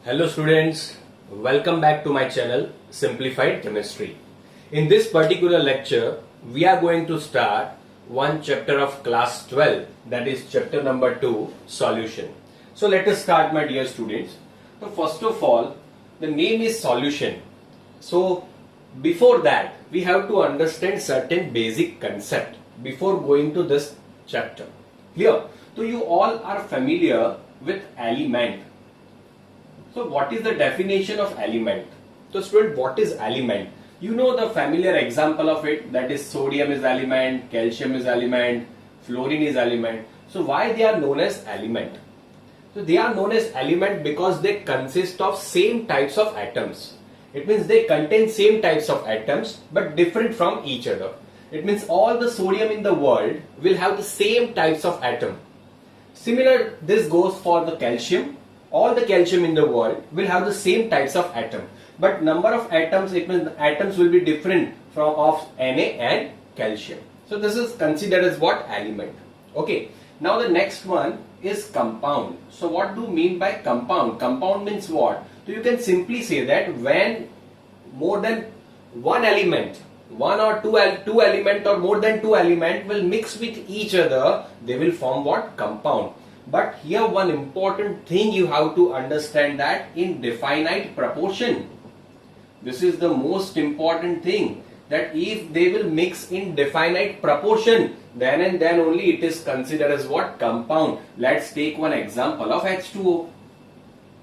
Hello students, welcome back to my channel Simplified Chemistry. In this particular lecture, we are going to start one chapter of class 12, that is chapter number 2, Solution. So let us start, my dear students. So first of all, the name is Solution. So before that, we have to understand certain basic concept before going to this chapter. Clear? So you all are familiar with element. So what is the definition of element? So student, what is element? You know the familiar example of it, that is sodium is element, calcium is element, fluorine is element. So why they are known as element? So they are known as element because they consist of same types of atoms. It means they contain same types of atoms but different from each other. It means all the sodium in the world will have the same types of atom. Similar, this goes for the calcium. All the calcium in the world will have the same types of atom, but number of atoms, it means the atoms will be different from of Na and calcium. So this is considered as what? Element. Okay. Now the next one is compound. So what do you mean by compound? Compound means what? So you can simply say that when more than one element, one or two element or more than two element will mix with each other, they will form what? Compound. But here one important thing you have to understand, that in definite proportion. This is the most important thing, that if they will mix in definite proportion, then and then only it is considered as what? Compound. Let's take one example of H2O.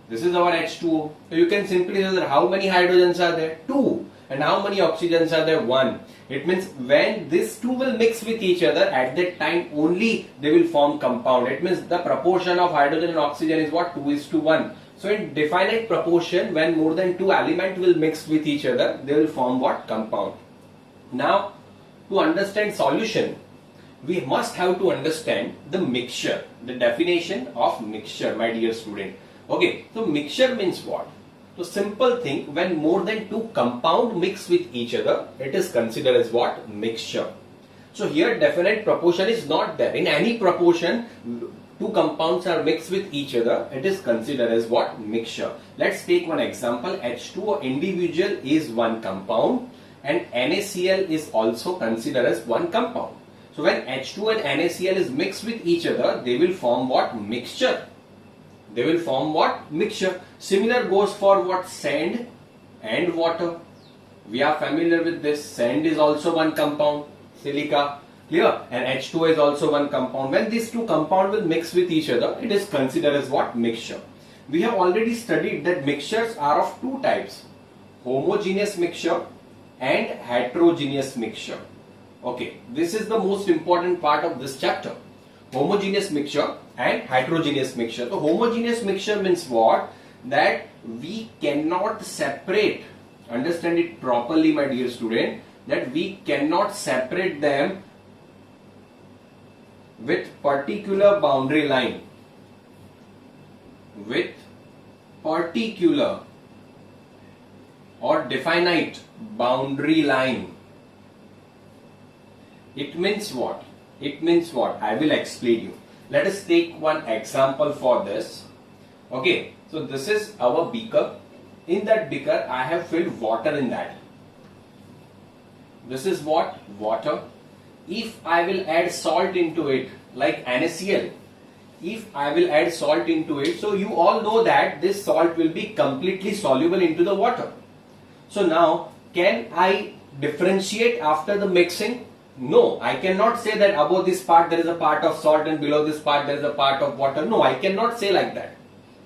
This is our H2O. So you can simply say that how many hydrogens are there? 2. And how many oxygens are there? 1. It means when these two will mix with each other, at that time only they will form compound. It means the proportion of hydrogen and oxygen is what? 2:1. So in definite proportion, when more than two elements will mix with each other, they will form what? Compound. Now, to understand solution, we must have to understand the mixture, the definition of mixture, my dear student. Okay, so mixture means what? So simple thing, when more than two compound mix with each other, it is considered as what? Mixture. So here definite proportion is not there. In any proportion, two compounds are mixed with each other, it is considered as what? Mixture. Let's take one example. H2O individual is one compound and NaCl is also considered as one compound. So when H2O and NaCl is mixed with each other, they will form what? Mixture. They will form what? Mixture. Similar goes for what? Sand and water. We are familiar with this. Sand is also one compound. Silica. Clear? And H2O is also one compound. When these two compounds will mix with each other, it is considered as what? Mixture. We have already studied that mixtures are of two types. Homogeneous mixture and heterogeneous mixture. Okay. This is the most important part of this chapter. Homogeneous mixture and heterogeneous mixture. So homogeneous mixture means what? That we cannot separate, understand it properly, my dear student, that we cannot separate them with particular boundary line, with particular or definite boundary line. It means what? It means what? I will explain you. Let us take one example for this. Okay, so this is our beaker. In that beaker, I have filled water in that. This is what? Water. If I will add salt into it, like NaCl, if I will add salt into it, so you all know that this salt will be completely soluble into the water. So now, can I differentiate after the mixing? No, I cannot say that above this part there is a part of salt and below this part there is a part of water. No, I cannot say like that.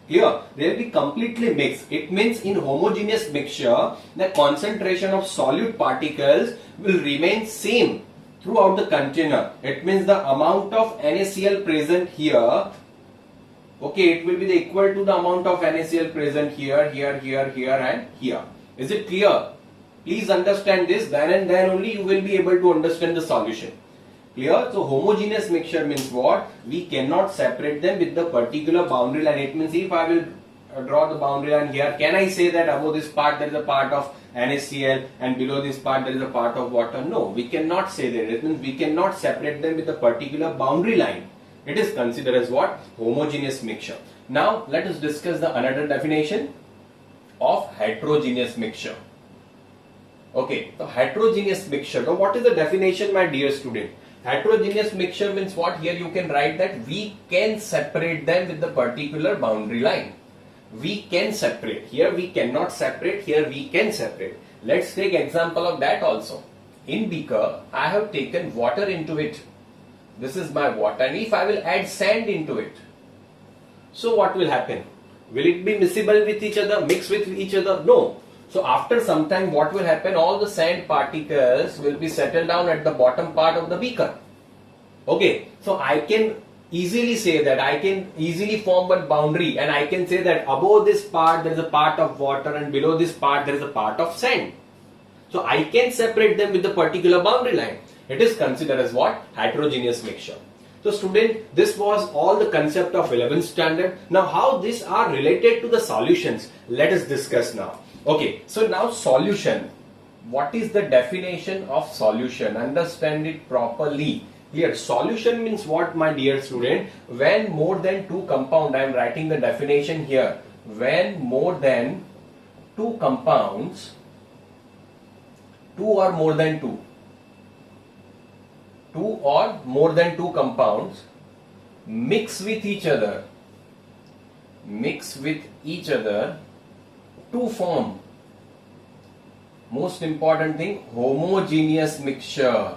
Here, they will be completely mixed. It means in homogeneous mixture, the concentration of solute particles will remain same throughout the container. It means the amount of NaCl present here, okay, it will be equal to the amount of NaCl present here, here, here, here and here. Is it clear? Please understand this, then and then only you will be able to understand the solution. Clear? So homogeneous mixture means what? We cannot separate them with the particular boundary line. It means if I will draw the boundary line here, can I say that above this part there is a part of NaCl and below this part there is a part of water? No, we cannot say that. It means we cannot separate them with a particular boundary line. It is considered as what? Homogeneous mixture. Now let us discuss the another definition. of heterogeneous mixture. Okay, so heterogeneous mixture. Now what is the definition, my dear student? Heterogeneous mixture means what? Here you can write that we can separate them with the particular boundary line. We can separate. Here we cannot separate, here we can separate. Let's take example of that also. In beaker, I have taken water into it. This is my water, and if I will add sand into it, so what will happen? Will it be miscible with each other, mix with each other? No. So after some time, what will happen? All the sand particles will be settled down at the bottom part of the beaker. Okay, so I can easily say that, I can easily form one boundary, and I can say that above this part there is a part of water and below this part there is a part of sand. So I can separate them with the particular boundary line. It is considered as what? Heterogeneous mixture. So student, this was all the concept of 11th standard. Now how these are related to the solutions, let us discuss now. Okay, so now solution. What is the definition of solution? Understand it properly. Here, solution means what, my dear student? When more than two compounds, I am writing the definition here. When more than two compounds, two or more than two compounds mix with each other to form, most important thing, homogeneous mixture.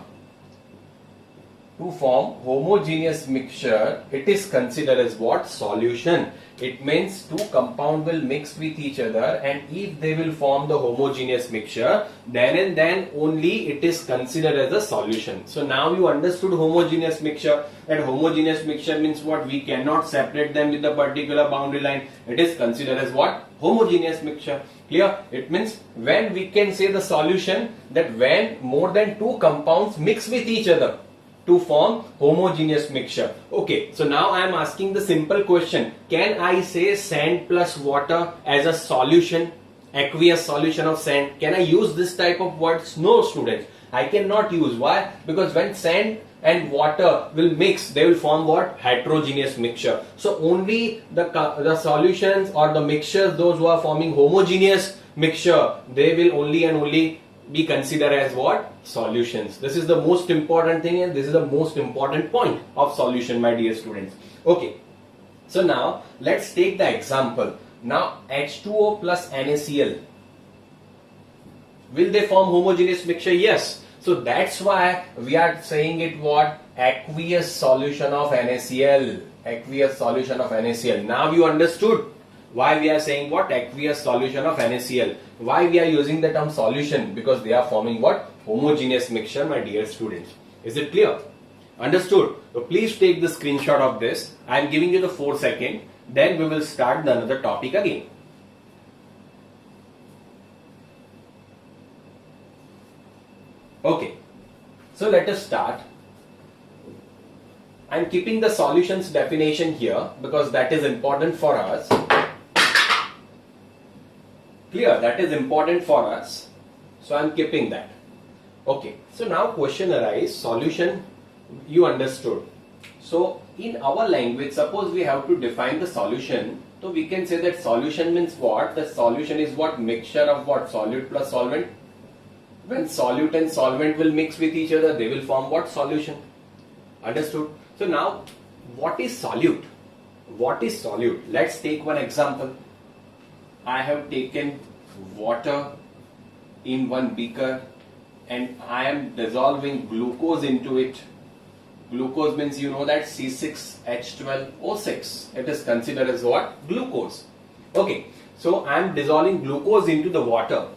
To form homogeneous mixture, it is considered as what? Solution. It means two compounds will mix with each other, and if they will form the homogeneous mixture, then and then only it is considered as a solution. So now you understood homogeneous mixture. That homogeneous mixture means what? We cannot separate them with the particular boundary line. It is considered as what? Homogeneous mixture. Clear? It means when we can say the solution, that when more than two compounds mix with each other to form homogeneous mixture. Okay, so now I am asking the simple question. Can I say sand plus water as a solution? Aqueous solution of sand. Can I use this type of words? No, students. I cannot use. Why? Because when sand and water will mix, they will form what? Heterogeneous mixture. So only the solutions or the mixtures, those who are forming homogeneous mixture, they will only and only be considered as what? Solutions. This is the most important thing, and this is the most important point of solution, my dear students. Okay, so now let's take the example. Now H2O plus NaCl, will they form homogeneous mixture? Yes. So that's why we are saying it what? Aqueous solution of NaCl. Aqueous solution of NaCl. Now you understood why we are saying what? Aqueous solution of NaCl. Why we are using the term solution? Because they are forming what? Homogeneous mixture, my dear students. Is it clear? Understood? So please take the screenshot of this. I am giving you the 4 seconds. Then we will start another topic again. Okay. So let us start. I am keeping the solutions definition here because that is important for us. Clear? That is important for us. So I am keeping that. Okay. So now question arises. Solution, you understood. So in our language, suppose we have to define the solution. So we can say that solution means what? The solution is what? Mixture of what? Solute plus solvent. When solute and solvent will mix with each other, they will form what? Solution. Understood? So now, what is solute? What is solute? Let's take one example. I have taken water in one beaker and I am dissolving glucose into it. Glucose means you know that C6H12O6. It is considered as what? Glucose. Okay. So I am dissolving glucose into the water.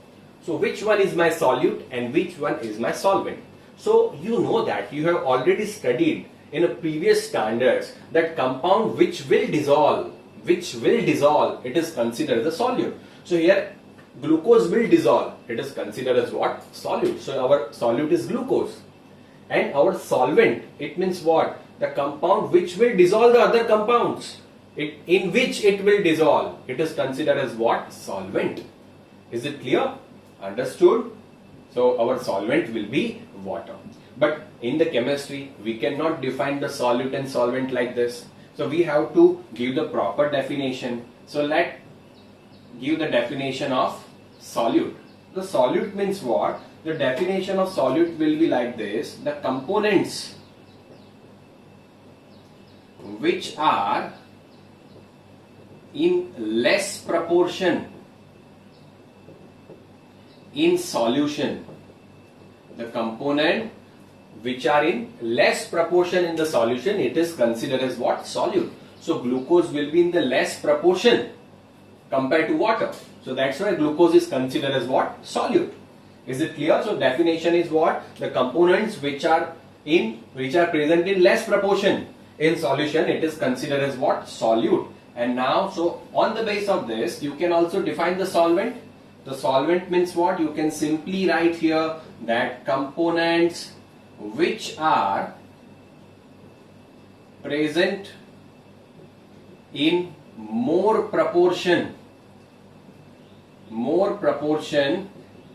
So which one is my solute and which one is my solvent? So you know that you have already studied in a previous standards that compound which will dissolve, it is considered as a solute. So here glucose will dissolve, it is considered as what? Solute. So our solute is glucose. And our solvent, it means what? The compound which will dissolve the other compounds, in which it will dissolve, it is considered as what? Solvent. Is it clear? Understood? So our solvent will be water. But in the chemistry, we cannot define the solute and solvent like this. So we have to give the proper definition. So let give the definition of solute. The solute means what? The definition of solute will be like this: the components which are in less proportion in solution. The component which are in less proportion in the solution, it is considered as what? Solute. So glucose will be in the less proportion compared to water. So that's why glucose is considered as what? Solute. Is it clear? So definition is what? The components which are present in less proportion in solution, it is considered as what? Solute. And now, so on the base of this, you can also define the solvent. The solvent means what? You can simply write here that components which are present in more proportion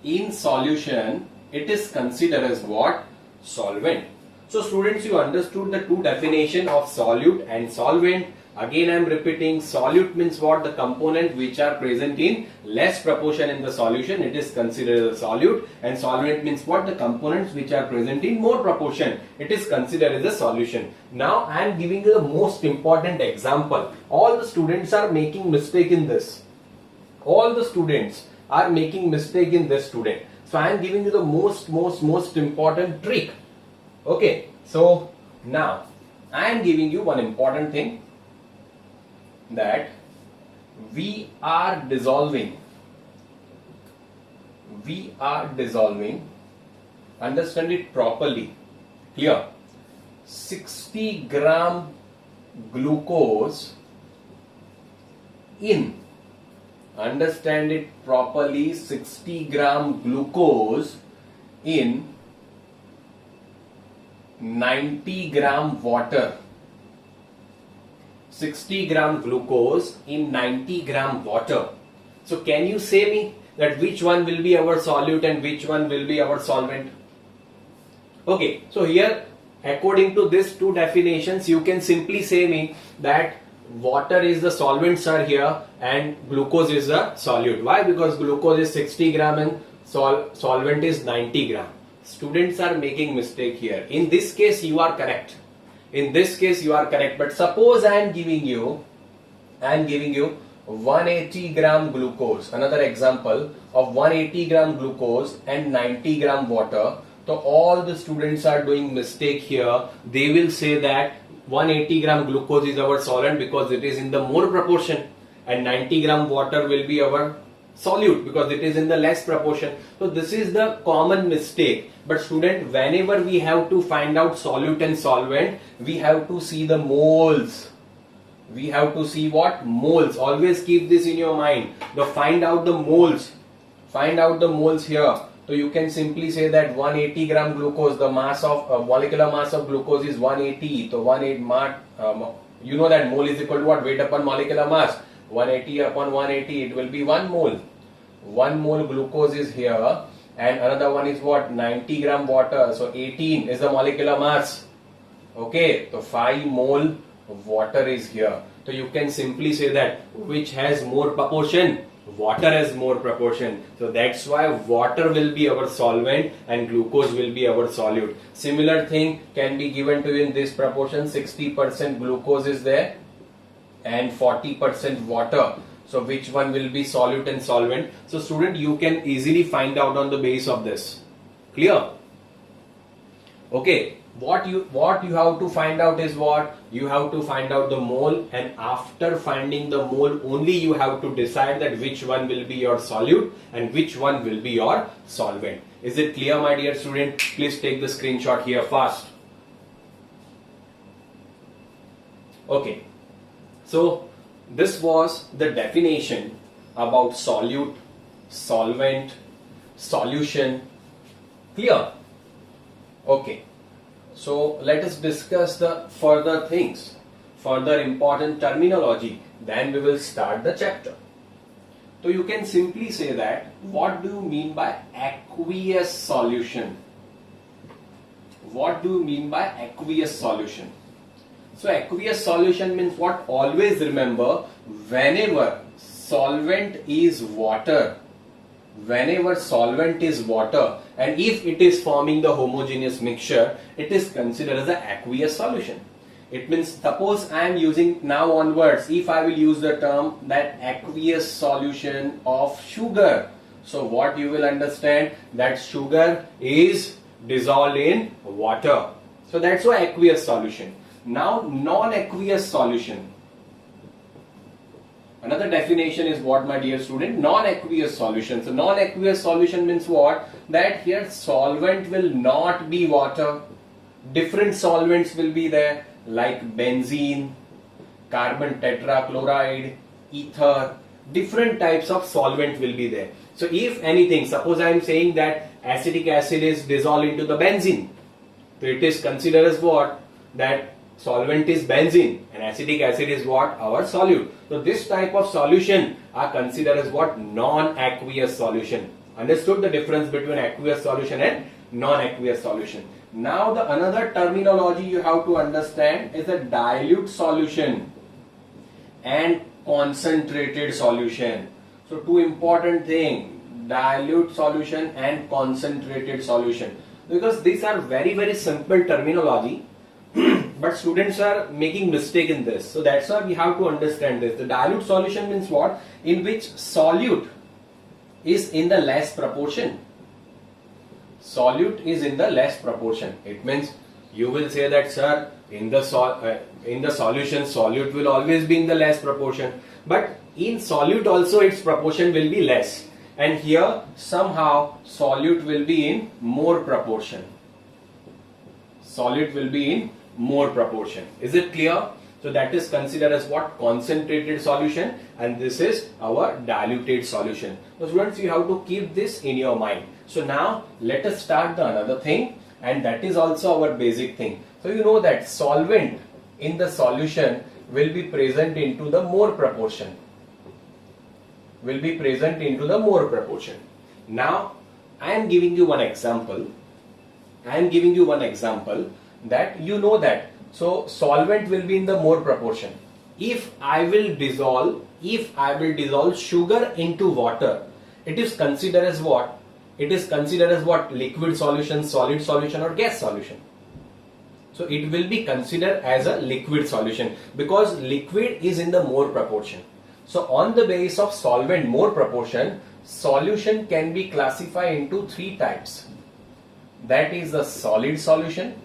in solution, it is considered as what? Solvent. So students, you understood the two definition of solute and solvent. Again I am repeating, solute means what? The component which are present in less proportion in the solution, it is considered as a solute. And solvent means what? The components which are present in more proportion, it is considered as a solution. Now I am giving you the most important example. All the students are making mistake in this. All the students are making mistake in this student. So I am giving you the most important trick. Okay, so now I am giving you one important thing, that we are dissolving, understand it properly, clear, 60 gram glucose in, understand it properly, 60 gram glucose in 90 gram water. 60 gram glucose in 90 gram water. So can you say me that which one will be our solute and which one will be our solvent? Okay, so here according to these two definitions, you can simply say me that water is the solvent, sir, here, and glucose is the solute. Why? Because glucose is 60 gram and solvent is 90 gram. Students are making mistake here. In this case you are correct. In this case you are correct. But suppose I am giving you 180 gram glucose. Another example of 180 gram glucose and 90 gram water. So all the students are doing mistake here. They will say that 180 gram glucose is our solvent because it is in the more proportion, and 90 gram water will be our solute because it is in the less proportion. So this is the common mistake. But student, whenever we have to find out solute and solvent, we have to see the moles. We have to see what? Moles. Always keep this in your mind. Find out the moles. Find out the moles here. So you can simply say that 180 gram glucose, the mass of molecular mass of glucose is 180. So you know that mole is equal to what? Weight upon molecular mass. 180 upon 180, it will be 1 mole. 1 mole glucose is here, and another one is what? 90 gram water. So 18 is the molecular mass. Okay, so 5 mole water is here. So you can simply say that which has more proportion? Water has more proportion. So that's why water will be our solvent and glucose will be our solute. Similar thing can be given to you in this proportion. 60% glucose is there and 40% water. So which one will be solute and solvent? So student, you can easily find out on the base of this. Clear? Okay. What you have to find out is what? You have to find out the mole, and after finding the mole only you have to decide that which one will be your solute and which one will be your solvent. Is it clear, my dear student? Please take the screenshot here fast. Okay. So this was the definition about solute, solvent, solution. Clear? Okay. So let us discuss the further things, further important terminology. Then we will start the chapter. So you can simply say that, what do you mean by aqueous solution? What do you mean by aqueous solution? So aqueous solution means what? Always remember, whenever solvent is water, whenever solvent is water, and if it is forming the homogeneous mixture, it is considered as an aqueous solution. It means, suppose I am using now onwards, if I will use the term that aqueous solution of sugar, so what you will understand, that sugar is dissolved in water. So that's why aqueous solution. Now non-aqueous solution. Another definition is what, my dear student? Non-aqueous solution. So non-aqueous solution means what? That here solvent will not be water. Different solvents will be there, like benzene, carbon tetrachloride, ether. Different types of solvent will be there. So if anything, suppose I am saying that acetic acid is dissolved into the benzene, so it is considered as what? That solvent is benzene and acetic acid is what? Our solute. So this type of solution are considered as what? Non-aqueous solution. Understood the difference between aqueous solution and non-aqueous solution. Now the another terminology you have to understand is a dilute solution and concentrated solution. So two important things, dilute solution and concentrated solution, because these are very, very simple terminology but students are making mistake in this. So that's why we have to understand this. The dilute solution means what? In which solute is in the less proportion. Solute is in the less proportion. It means you will say that, sir, in the solution, solute will always be in the less proportion, but in solute also its proportion will be less, and here somehow solute will be in more proportion. Solute will be in more proportion. Is it clear? So that is considered as what? Concentrated solution, and this is our diluted solution. So students, you have to keep this in your mind. So now let us start the another thing, and that is also our basic thing. So you know that solvent in the solution will be present into the more proportion. Will be present into the more proportion. Now I am giving you one example. That you know that. So solvent will be in the more proportion. If I will dissolve sugar into water, it is considered as what? It is considered as what? Liquid solution, solid solution, or gas solution. So it will be considered as a liquid solution because liquid is in the more proportion. So on the basis of solvent more proportion, solution can be classified into three types. That is the solid solution,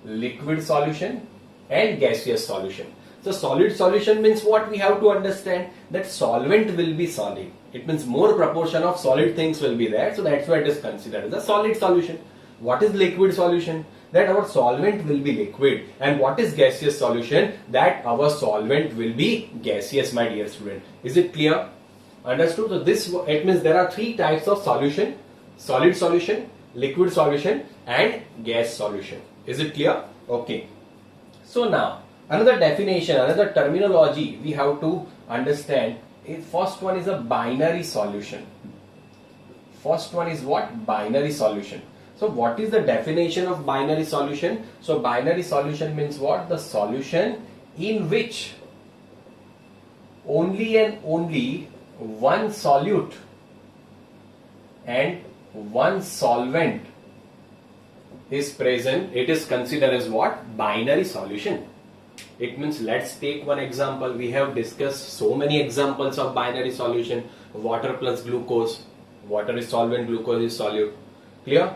liquid solution, and gaseous solution. So solid solution means what? We have to understand that solvent will be solid. It means more proportion of solid things will be there. So that's why it is considered as a solid solution. What is liquid solution? That our solvent will be liquid. And what is gaseous solution? That our solvent will be gaseous, my dear student. Is it clear? Understood? So this, it means there are three types of solution: solid solution, liquid solution, and gas solution. Is it clear? Okay. So now another definition, another terminology we have to understand is, first one is a binary solution. First one is what? Binary solution. So what is the definition of binary solution? So binary solution means what? The solution in which only and only one solute and one solvent is present. It is considered as what? Binary solution. It means, let's take one example. We have discussed so many examples of binary solution. Water plus glucose. Water is solvent, glucose is solute. Clear?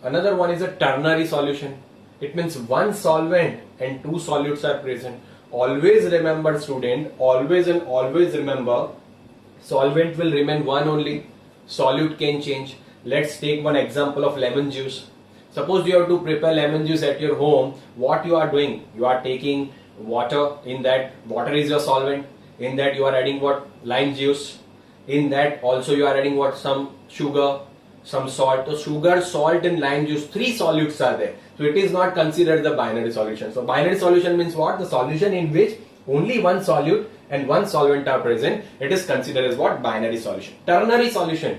Another one is a ternary solution. It means one solvent and two solutes are present. Always remember, student, always and always remember, solvent will remain one only. Solute can change. Let's take one example of lemon juice. Suppose you have to prepare lemon juice at your home. What you are doing? You are taking water. In that, water is your solvent. In that you are adding what? Lime juice. In that also you are adding what? Some sugar, some salt. So sugar, salt, and lime juice, three solutes are there. So it is not considered the binary solution. So binary solution means what? The solution in which only one solute and one solvent are present. It is considered as what? Binary solution. Ternary solution.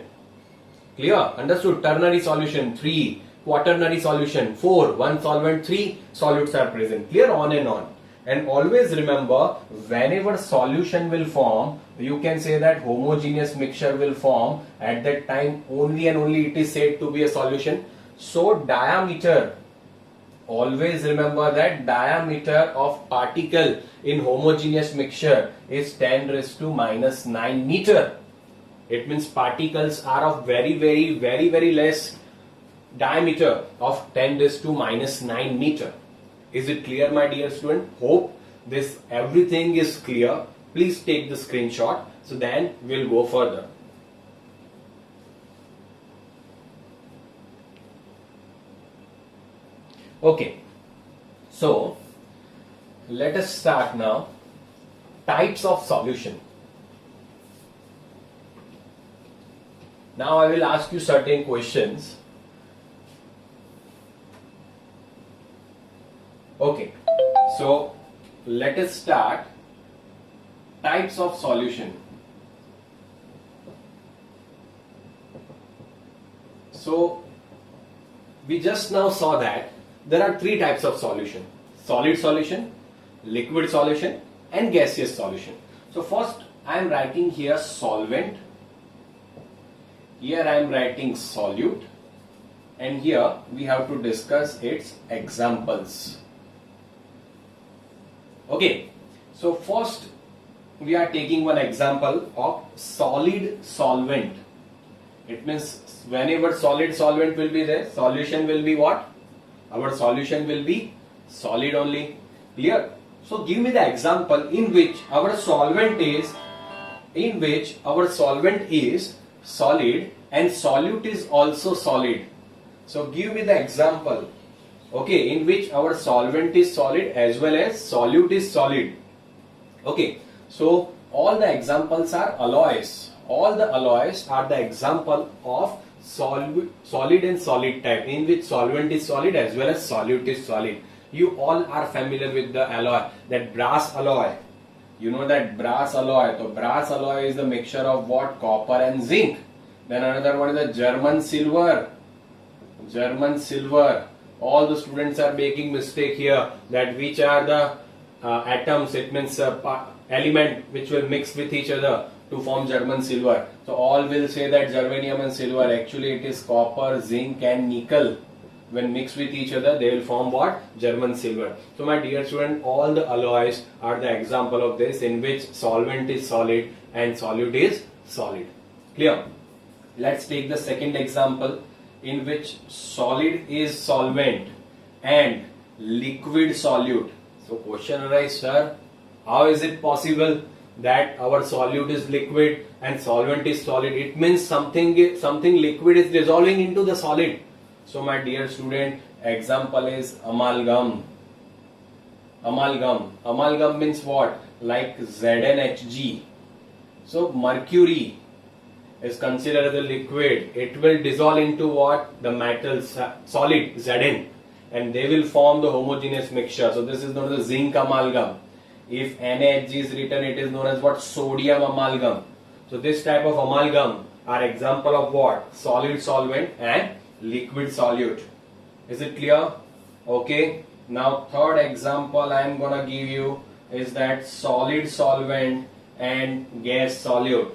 Clear? Understood? Ternary solution 3. Quaternary solution 4. One solvent, 3 solutes are present. Clear? On and on. And always remember, whenever solution will form, you can say that homogeneous mixture will form at that time only and only it is said to be a solution. So diameter, always remember that diameter of particle in homogeneous mixture is 10 raised to minus 9 meter. It means particles are of very less diameter of 10 raised to minus 9 meter. Is it clear, my dear student? Hope this everything is clear. Please take the screenshot, so then we'll go further. Okay, so let us start now. Types of solution. Now I will ask you certain questions. Okay, so let us start. Types of solution. So we just now saw that there are three types of solution: solid solution, liquid solution, and gaseous solution. So first I am writing here solvent, here I am writing solute, and here we have to discuss its examples. Okay, so first we are taking one example of solid solvent. It means whenever solid solvent will be there, solution will be what? Our solution will be solid only. Clear? So give me the example in which our solvent is solid and solute is also solid. So give me the example, okay, in which our solvent is solid as well as solute is solid. Okay, so all the examples are alloys. All the alloys are the example of solid and solid type, in which solvent is solid as well as solute is solid. You all are familiar with the alloy, that brass alloy. You know that brass alloy. So brass alloy is the mixture of what? Copper and zinc. Then another one is the German silver. German silver. All the students are making mistake here, that which are the atoms, it means element which will mix with each other to form German silver. So all will say that germanium and silver, actually it is copper, zinc and nickel. When mixed with each other, they will form what? German silver. So my dear student, all the alloys are the example of this, in which solvent is solid and solute is solid. Clear? Let's take the second example, in which solid is solvent and liquid solute. So question arises, sir, how is it possible that our solute is liquid and solvent is solid? It means something liquid is dissolving into the solid. So my dear student, example is amalgam. Amalgam means what? Like ZnHg. So mercury is considered as a liquid. It will dissolve into what? The metal solid Zn, and they will form the homogeneous mixture. So this is known as zinc amalgam. If NaHg is written, it is known as what? Sodium amalgam. So this type of amalgam are example of what? Solid solvent and liquid solute. Is it clear? Okay. Now third example I am gonna give you is that solid solvent and gas solute.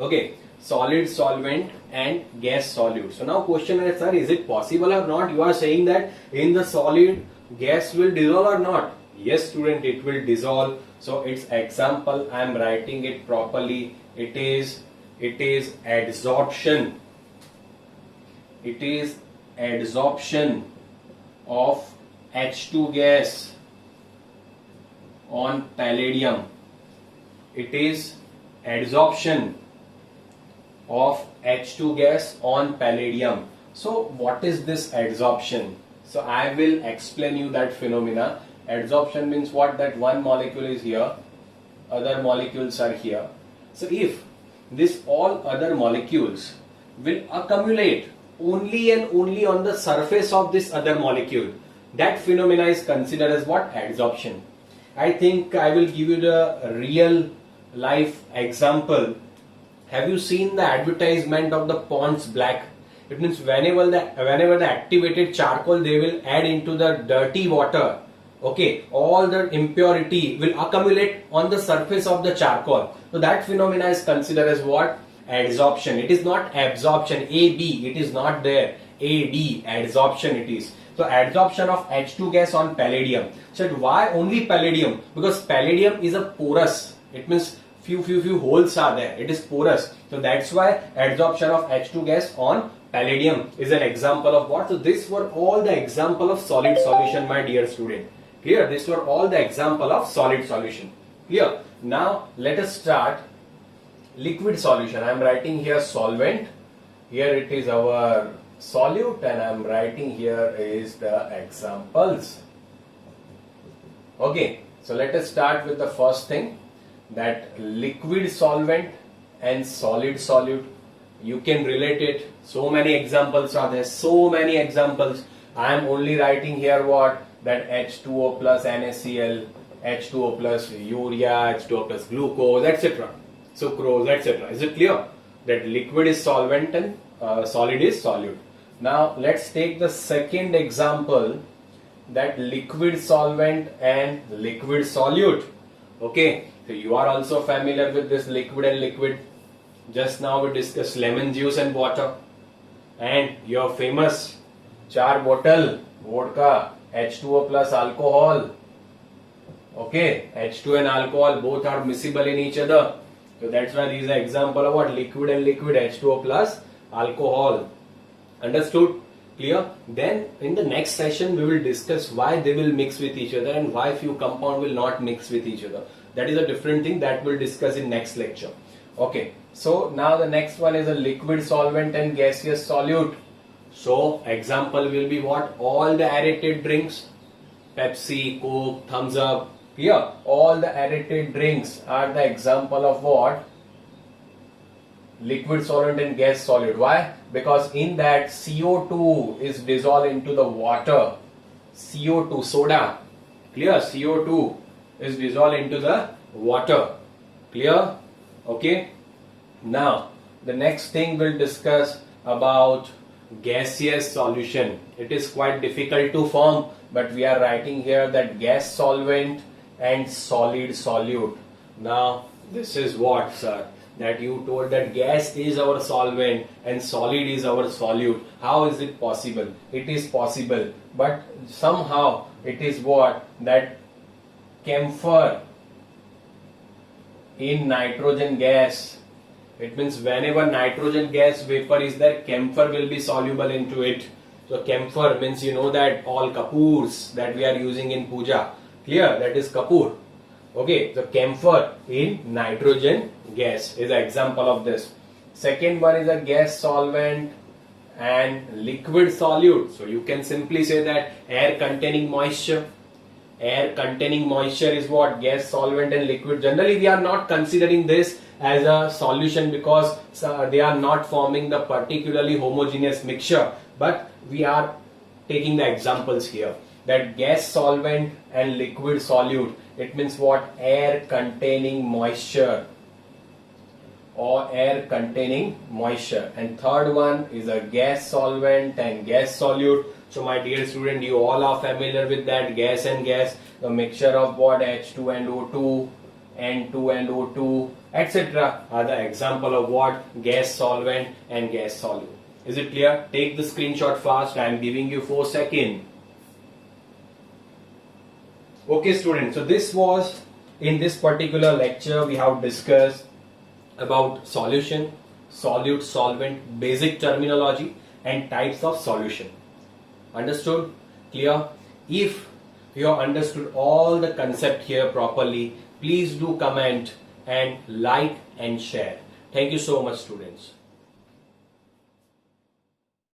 Okay. Solid solvent and gas solute. So now question is, sir, is it possible or not? You are saying that in the solid gas will dissolve or not? Yes student, it will dissolve. So its example I am writing it properly. It is adsorption. It is adsorption of H2 gas on palladium. It is adsorption of H2 gas on palladium. So what is this adsorption? So I will explain you that phenomena. Adsorption means what? That one molecule is here, other molecules are here. So if this all other molecules will accumulate only and only on the surface of this other molecule, that phenomena is considered as what? Adsorption. I think I will give you the real life example. Have you seen the advertisement of the Pond's Black? It means whenever the activated charcoal they will add into the dirty water, okay, all the impurity will accumulate on the surface of the charcoal. So that phenomena is considered as what? Adsorption. It is not absorption. AB, it is not there. AD, adsorption it is. So adsorption of H2 gas on palladium. So why only palladium? Because palladium is a porous. It means few holes are there. It is porous. So that's why adsorption of H2 gas on palladium is an example of what? So these were all the example of solid solution, my dear student. Clear? These were all the example of solid solution. Clear? Now let us start liquid solution. I am writing here solvent. Here it is our solute, and I am writing here is the examples. Okay, so let us start with the first thing, that liquid solvent and solid solute. You can relate it. So many examples are there. So many examples. I am only writing here what? That H2O plus NaCl, H2O plus urea, H2O plus glucose, etc. Sucrose, etc. Is it clear? That liquid is solvent and solid is solute. Now let's take the second example, that liquid solvent and liquid solute. Okay, so you are also familiar with this liquid and liquid. Just now we discussed lemon juice and water, and your famous 4 bottle vodka, H2O plus alcohol. Okay, H2 and alcohol both are miscible in each other. So that's why these are example of what? Liquid and liquid, H2O plus alcohol. Understood? Clear? Then in the next session we will discuss why they will mix with each other and why few compound will not mix with each other. That is a different thing that we'll discuss in next lecture. Okay, so now the next one is a liquid solvent and gaseous solute. So example will be what? All the aerated drinks, Pepsi, Coke, Thumbs Up. Here all the aerated drinks are the example of what? Liquid solvent and gas solute. Why? Because in that CO2 is dissolved into the water. CO2, soda. Clear? CO2 is dissolved into the water. Clear? Okay. Now the next thing we'll discuss about gaseous solution. It is quite difficult to form, but we are writing here that gas solvent and solid solute. Now this is what, sir? That you told that gas is our solvent and solid is our solute. How is it possible? It is possible, but somehow it is what? That camphor in nitrogen gas. It means whenever nitrogen gas vapor is there, camphor will be soluble into it. So camphor means, you know, that all kapoors that we are using in puja. Clear? That is kapoor. Okay, so camphor in nitrogen gas is an example of this. Second one is a gas solvent and liquid solute. So you can simply say that air containing moisture. Air containing moisture is what? Gas solvent and liquid. Generally we are not considering this as a solution because they are not forming the particularly homogeneous mixture, but we are taking the examples here. That gas solvent and liquid solute, it means what? Air containing moisture or air containing moisture. And third one is a gas solvent and gas solute. So my dear student, you all are familiar with that gas and gas, the mixture of what? H2 and O2, N2 and O2, etc. are the example of what? Gas solvent and gas solute. Is it clear? Take the screenshot fast. I am giving you 4 seconds. Okay students, so this was, in this particular lecture we have discussed about solution, solute, solvent, basic terminology and types of solution. Understood? Clear? If you have understood all the concept here properly, please do comment and like and share. Thank you so much students.